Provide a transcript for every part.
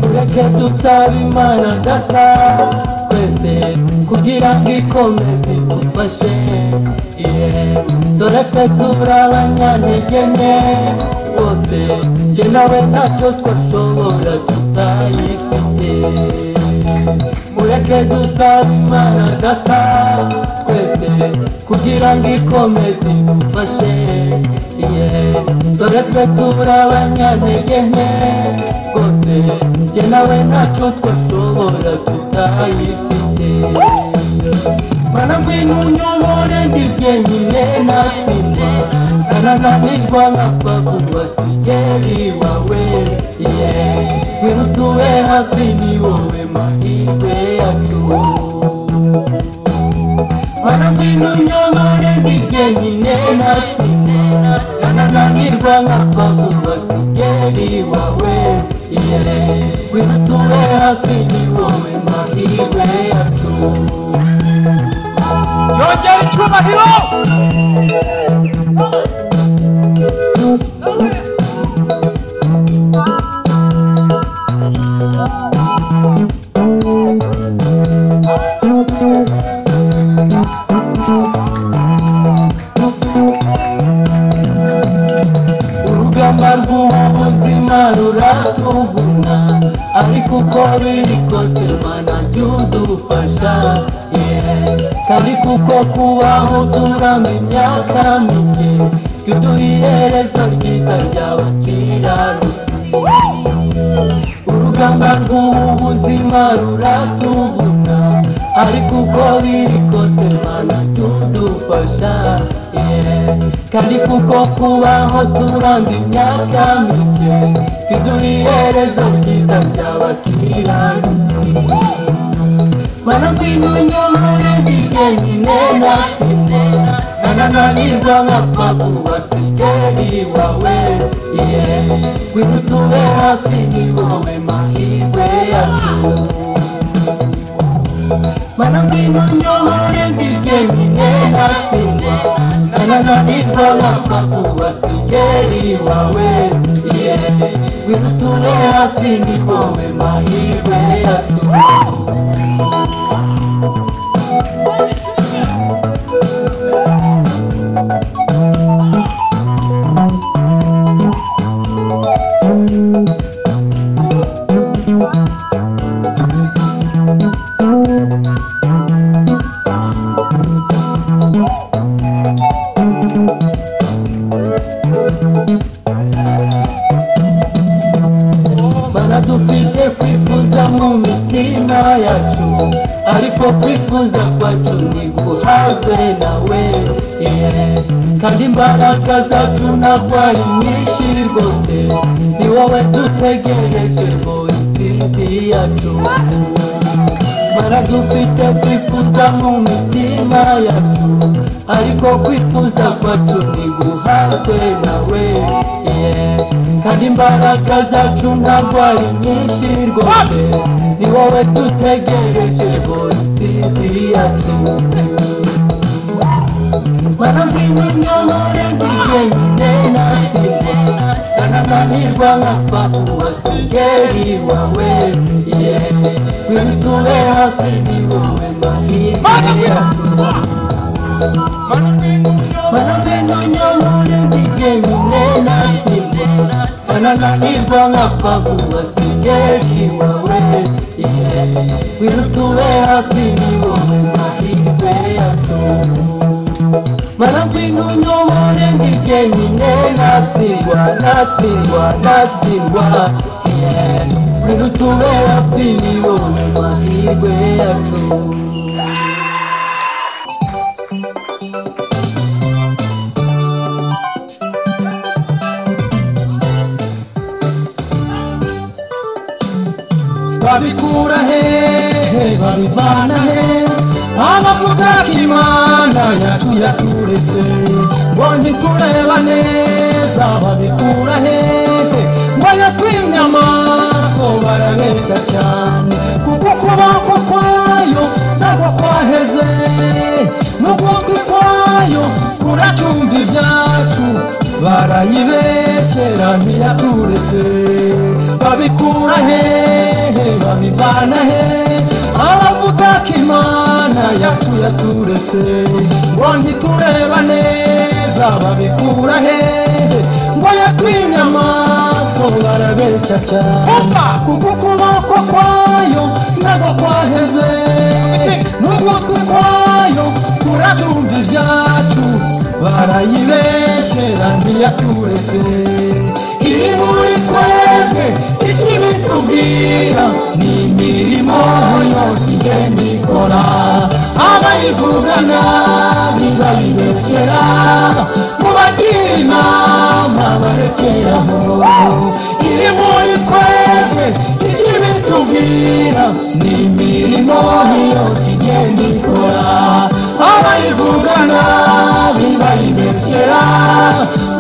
mureke dusabe Imana Data twese kugira ngo ikomeze idufashe dore twe turi abanyantege nke bose jye nawe ntacyo twashobora tutayifite mureke dusabe Imana Data twese kugira ngo ikomeze idufashe dore twe turi abanyantege nke bose jye nawe ntacyo twashobora tutayifite Mana ngwino unyobore ndi jyenyine natsindwa nanananirwa nkapfa kuba sigeri wawe ngwino utube hafi ni wowe mahirwe yacu Mana ngwino unyobore ndi jyenyine natsindwa nanananirwa nkapfa kuba sigeri wawe ngwino utube hafi ni wowe mahirwe yacu yongera icyubahiro urugamba rw'ubuzima ruratuvuna ariko uko biri kose Mana jya udufasha kandi kuko kubaho turamba imyaka mike jya uduha iherezo ryiza ry'abakiranutsi urugamba rw'ubuzima ruratuvuna ariko uko biri kose Mana jya udufasha kandi kuko kubaho turamba imyaka mike jya uduha iherezo ryiza ry'abakiranutsi Mana ngwino unyobore ndi jyenyine natsindwa nanananirwa nkapfa kuba sigeri wawe ngwino utube hafi ni wowe mahirwe yacu Mana ngwino unyobore ndi jyenyine natsindwa nanananirwa nkapfa kuba sigeri wawe ngwino utube hafi ni wowe mahirwe yacu Mana dufite kwifuza mu mitima yacu ariko kwifuza kwacu ntiguhazwe nawe kandi imbaraga zacu ntabwo ari nyinshi rwose ni wowe dutegereje ngo intsinzi yacu Mana dufite kwifuza mu mitima yacu ariko kwifuza kwacu ntiguhazwe nawe kandi imbaraga zacu ntabwo ari nyinshi rwose ni wowe dutegereje ngo intsinzi yacu Mana ngwino unyobore ndi jyenyine natsindwa nanananirwa nkapfa kuba sigeri wawe ngwino utube hafi ni wowe mahirwe yacu Mana ngwino unyobore ndi jyenyine natsindwa nanananirwa nkapfa kuba sigeri wawe ngwino utube hafi ni wowe mahirwe yacu Mana ngwino unyobore ndi jyenyine natsindwa ngwino utube hafi ni wowe mahirwe yacu babikura hehe babivana he abavuga ko Imana yacu yaturetse ngo ntitureba neza babikura hehe ngo yatwimye amaso barabeshya cyane kuko ukuboko kwayo ntabwo kwaheze n'ugutwi kwayo kuracyumva ibyacu barayibeshyera ntiyaturetse babikura hehe babivana he abavuga ko Imana yacu yaturetse ngo ntitureba neza babikura hehe ngo yatwimye amaso barabeshya cyane kuko ukuboko kwayo ntabwo kwaheze n'ugutwi kwayo kurabyumva ibyacu barayibeshyera ntiyaturetse iri muri twebwe ikibitubwira ni imirimo yose igenda ikora abayivuga nabi bayibeshyera mubagira inama barekeraho iri muri twebwe ikibitubwira ni imirimo yose igenda ikora abayivuga nabi bayibeshyera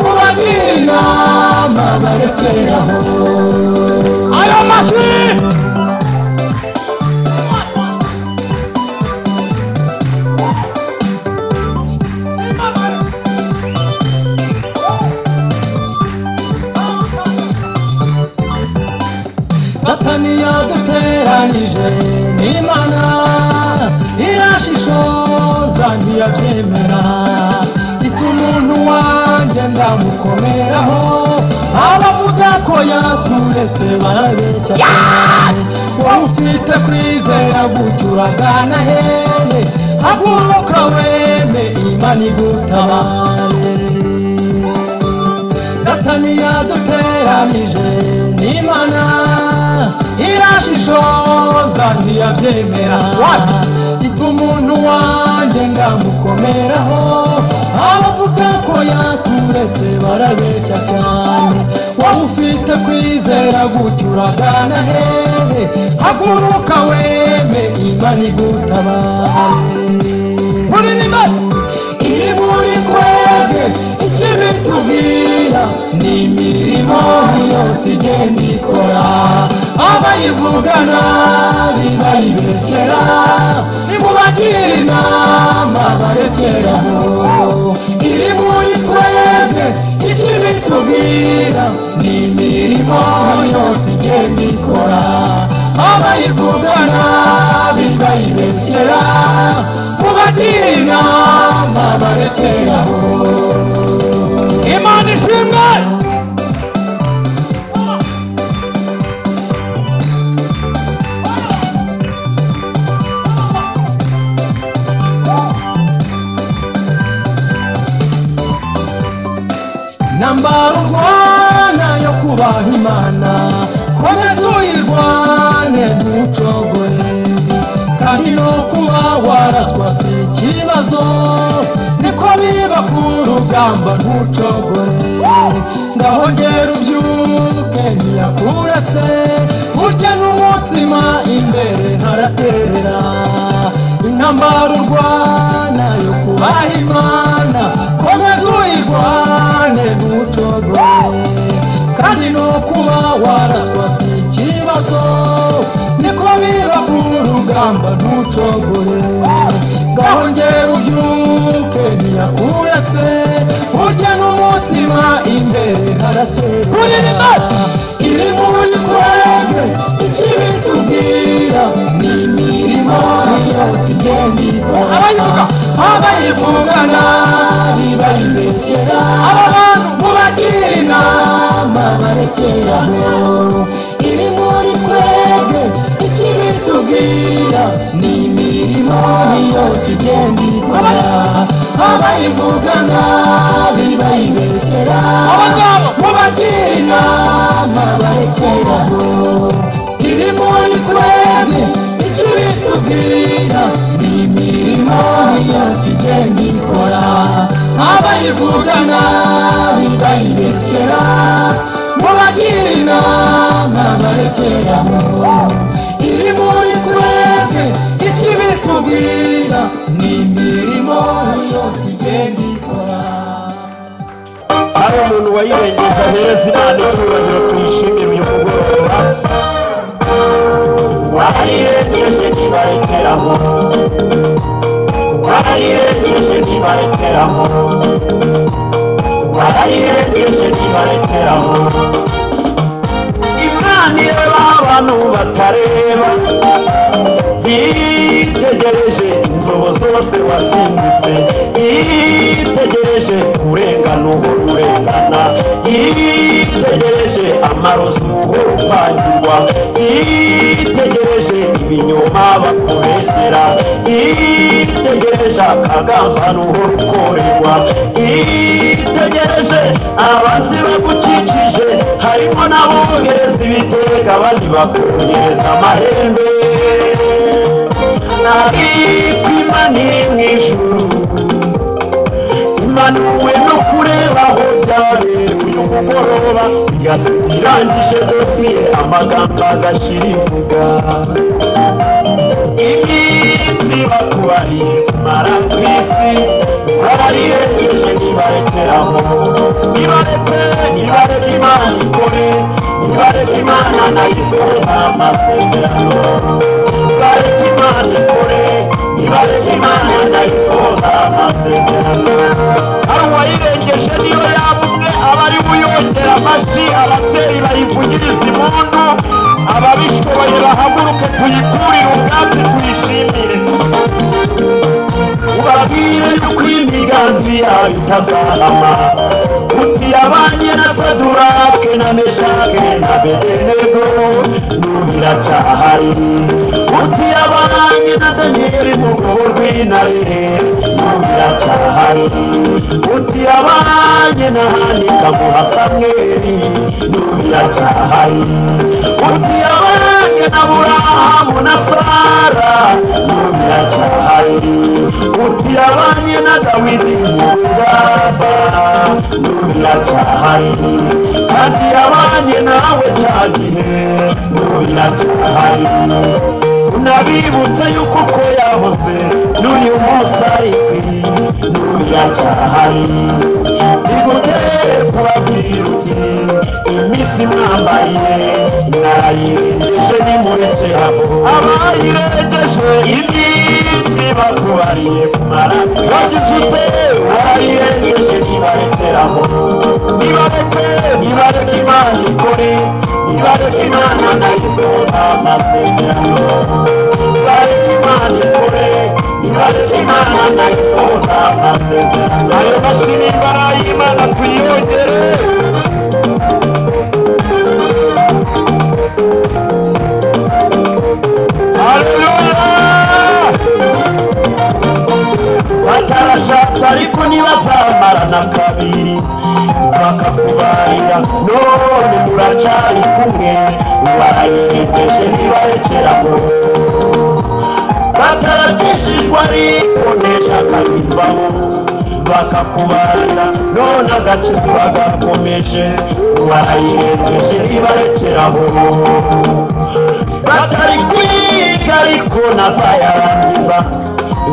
mubagira inama barekeraho ayo mashyi Satani yaduteranije n'Imana irashishoza ntiyabyemera ituma umuntu wanjye ndamukomeraho abavuga ko yaturetse barabeshya cyane wowe ufite kwizera gutyo uragana hehe haguruka weme Imana igutabare Satani yaduteranije n'Imana irashishoza ntiyabyemera ituma umuntu wanjye ndamukomeraho abavuga ko yaturetse barabeshya cyane wowe ufite kwizera gutyo uragana hehe haguruka weme Imana igutabare iri muri twebwe ikibitubwira ni imirimo yose igenda ikora abayivuga nabi bayibeshyera nimubagira inama barekeraho iri muri twebwe ikibitubwira ni imirimo yose igenda ikora abayivuga nabi bayibeshyera mubagira inama barekeraho Imana ishimwe nambara urwana yo kubaha Imana komeza uyirwane ntucogore kandi no kuba waraswa si ikibazo niko biba ku rugamba ntucogore ngaho ngera ubyuke ntiyakuretse burya n'umutsima imbere haraterera intambara urwana yo kubaha Imana komeza uyirwane ntucogore kandi no kuba waraswa si ikibazo niko biba ku rugamba ntucogore ngaho ngera ubyuke ntiyakuretse burya n'umutsima imbere haraterera iri muri twebwe ikibitubwira ni imirimo yose igenda ikora abayivuga nabi bayibeshyera aba bantu mubagira inama barekeraho iri muri twebwe ikibitubwira ni imirimo yose igenda ikora abayivuga nabi bayibeshyera mubagira inama barekeraho iri muri twebwe ikibitubwira ni imirimo yose igenda ikora abayivuga nabi bayibeshyera mubagira inama barekeraho iri muri twebwe ikibitubwira ni imirimo yose igenda ikora hari umuntu wayirengeje ahereza Imana icyubahiro tuyishimire uyu mugoroba wayirengeje ntibarekeraho wayirengeje ntibarekeraho barayirengeje ntibarekeraho. Imana ireba abantu batareba, yitegereje inzobo zose wasimbutse, yitegereje urengana uhora urengana, yitegereje amarozi uhora upangirwa, yitegereje ibinyoma bakubeshyera, yitegereje akagambano uhora ukorerwa, yitegereje abanzi bagukikije, harimo n'abohereza ibitega abandi bakohereza amahembe. Ariko Imana iri mu ijuru, imanuwe no kureba aho byabereye uyu mugoroba, igasiga irangije dosiye amagambo agashira ivuga. Iminsi bakubariye kumara ku isi, barayirengeje ntibarekeraho. Nibareke Imana ikore, nibareke Imana nayo isohoza amasezerano. Nibareke Imana ikore, nibareke Imana nayo isohoza amasezerano. Hari uwayirengeje niyo yaba umwe, abari buyongera amashyi, ababyeyi bayivugiriza impundu, ababishoboye bahaguruke tuyikurire ubwatsi tuyishimire. Ubabwire yuko imigambi yayo itazahama, uti yabanye na Sadurake na Meshake na Abedenego n'ubu iracyahari, uti yabanye na Daniyeli mu rwobo rw'intare n'ubu iracyahari, uti yabanye na Hanika mu Samweli n'ubu iracyahari, uti yabanye na Aburahamu na Sara n'ubu iracyahari, uti yabanye na Dawidi mu rugamba n'ubu iracyahari, kandi yabanye nawe cya gihe n'ubu iracyahari. Unabibutse yuko uko yahoze n'uyu munsi ari kuri n'ubu iracyahari. Nigutere kubabwira uti iminsi mwambariye narayirengeje nimurekeraho. Abayirengeje iminsi bakubariye kumara bazifite, barayirengeje ntibarekeraho. Nibareke Imana ikore, nibareke Imana nayo isohoza amasezerano. Nibareke Imana ikore, nibareke Imana nayo isohoza amasezerano. Ayo mashini imbaraga y'Imana tuyongere. Haleluya! Batarashatse ariko ntibazamarana kabiri, bakakubarira none muracyari kumwe, barayirengeje ntibarekeraho. Batarakishijwe ariko nesha kabivamo, bakakubarira none agakiza bagakomeje, barayirengeje ntibarekeraho. Batari kwiga ariko nazayarangiza,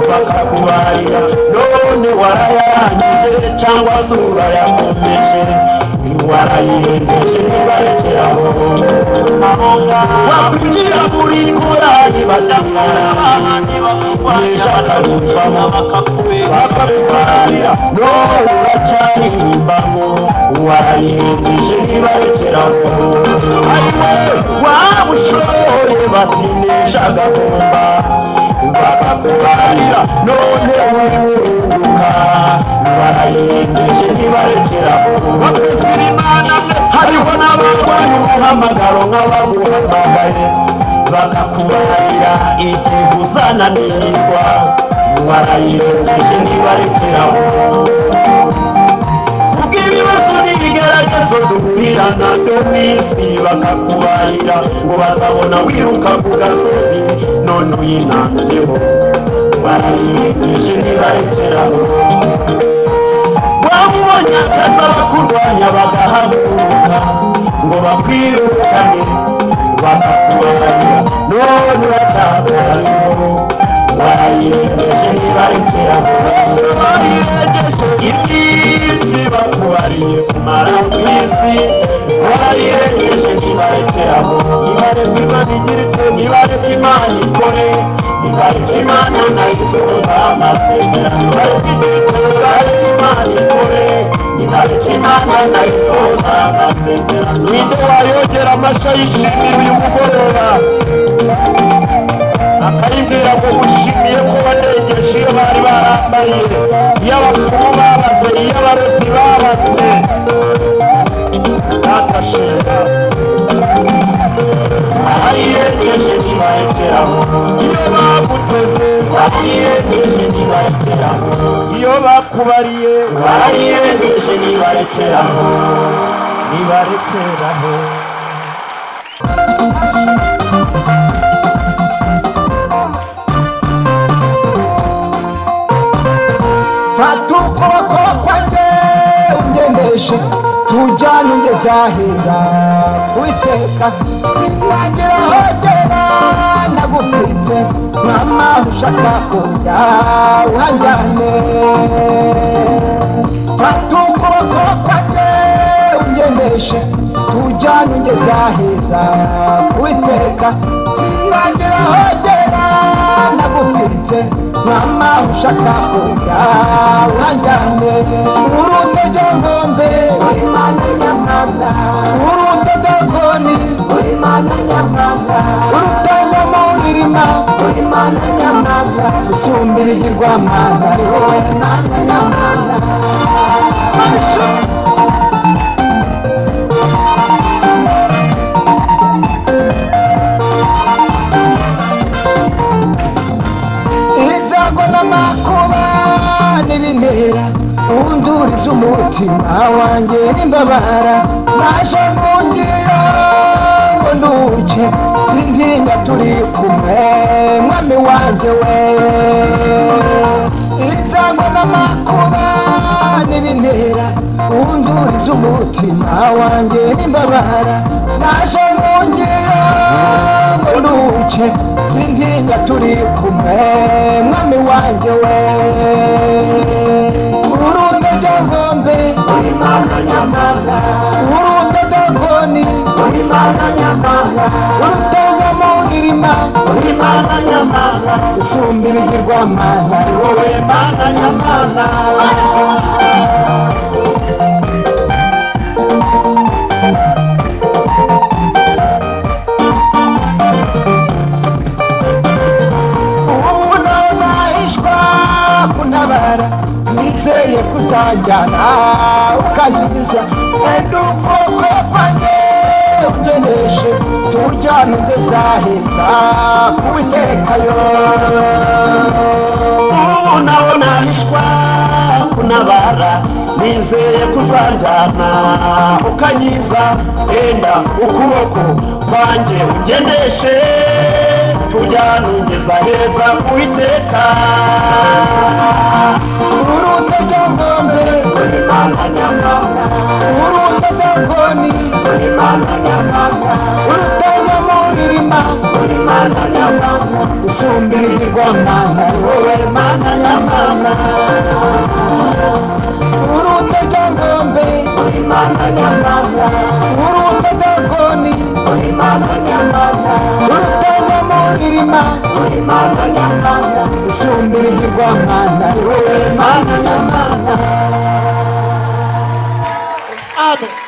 bakakubarira none warayarangije cyangwa se urayakomeje, warayirengeje ntibarekeraho. Wakwinjira muri korali badamara, nishaka gupfamo bakakubarira none uracyaririmbamo, warayirengeje ntibarekeraho. Ayiwe waba ushoboye bati nishaka kumva, bakakubarira none uriruka, barayirengeje ntibarekeraho. Bakwizera Imana, hariho n'abarwanya umuhamagaro nk'abaguhamagaye, bakakubarira igihe uzananirwa, barayirengeje ntibarekeraho. Kubw'ibibazo n'ibigeragezo duhurira nabyo mu isi, bakakubarira ngo bazabona wiruka ku gasozi none uyinambyeho, barayirengeje ntibarekeraho. Waba ubonye akazi abakurwanya bagahaguruka ngo bakwirukane, bakakubarira none uracyahariho, barayirengeje ntibarekeraho. Bose barirengeje iminsi bakubariye kumara ku isi, barayirengeje ntibarekeraho. Nibareke Imana igire ite, nibareke Imana ikore, nibareke Imana nayo isohoza amasezerano. Nibareke Imana ikore, nibareke Imana ndayisoza amasezerano. Ninde wayongera amashyo yishimira uyu mugoroba akayibwira ngo mushimiye ko banegeje iyo bari barambaye, iyo abapfumu babaze, iyo abarozi babaze. Natashira ayirengeje ntibarekeraho, iyo baguteze barirengeje ntibarekeraho, iyo bakubariye barirengeje ntibarekeraho, ntibarekeraho. Fata ukuboko kwanjye ungendeshe tujyane ungeze aheza Uwiteka, sinagera hogera nagufite mama ushaka kujya uhanjyane. Fata ukuboko kwanjye ungendeshe tujyane ungeze aheza Uwiteka, sinagera hogera nagufite mama ushaka kujya uhanjyane. Uruta jangombe uri Mana nyamana, uruta dagoni uri Mana nyamana, uruta nyamurima uri Mana nyamana, usumbira igirwamana ari wowe Mana nyamana. Ibyago n'amakuba n'ibintera unduriza umutima wanjye n'imbabara, naje mungira ngo nduke sintinya turi kumwe mwami wanjye we. Ibyago n'amakuba n'ibintera unduriza umutima wanjye n'imbabara, naje mungira ngo nduke sintinya turi kumwe mwami wanjye we. Uruta jangombe uri Mana nyamana, uruta dagoni uri Mana nyamana, uruta nyamurima uri Mana nyamana, usumbira igirwamana ari wowe Mana nyamana. Nizeye kuzanjyana ukangiza, enda ukuboko kwanjye ungendeshe tujyane ungeze aheza Uwiteka yo. Ubu nawe nahishwa kunabara, nizeye kuzanjyana ukanyiza, enda ukuboko kwanjye ungendeshe tujyane ungeze aheza Uwiteka. Uruta jangombe uri Mana nyamana, uruta dagoni uri Mana nyamana, uruta nyamurima uri Mana nyamana, usumbira igirwamana ari wowe Mana nyamana. Uruta jangombe uri Mana nyamana, uruta dagoni uri Mana nyamana, uruta nyamurima uri Mana nyamana, usumbira igirwamana ari wowe Mana nyamana. Amen.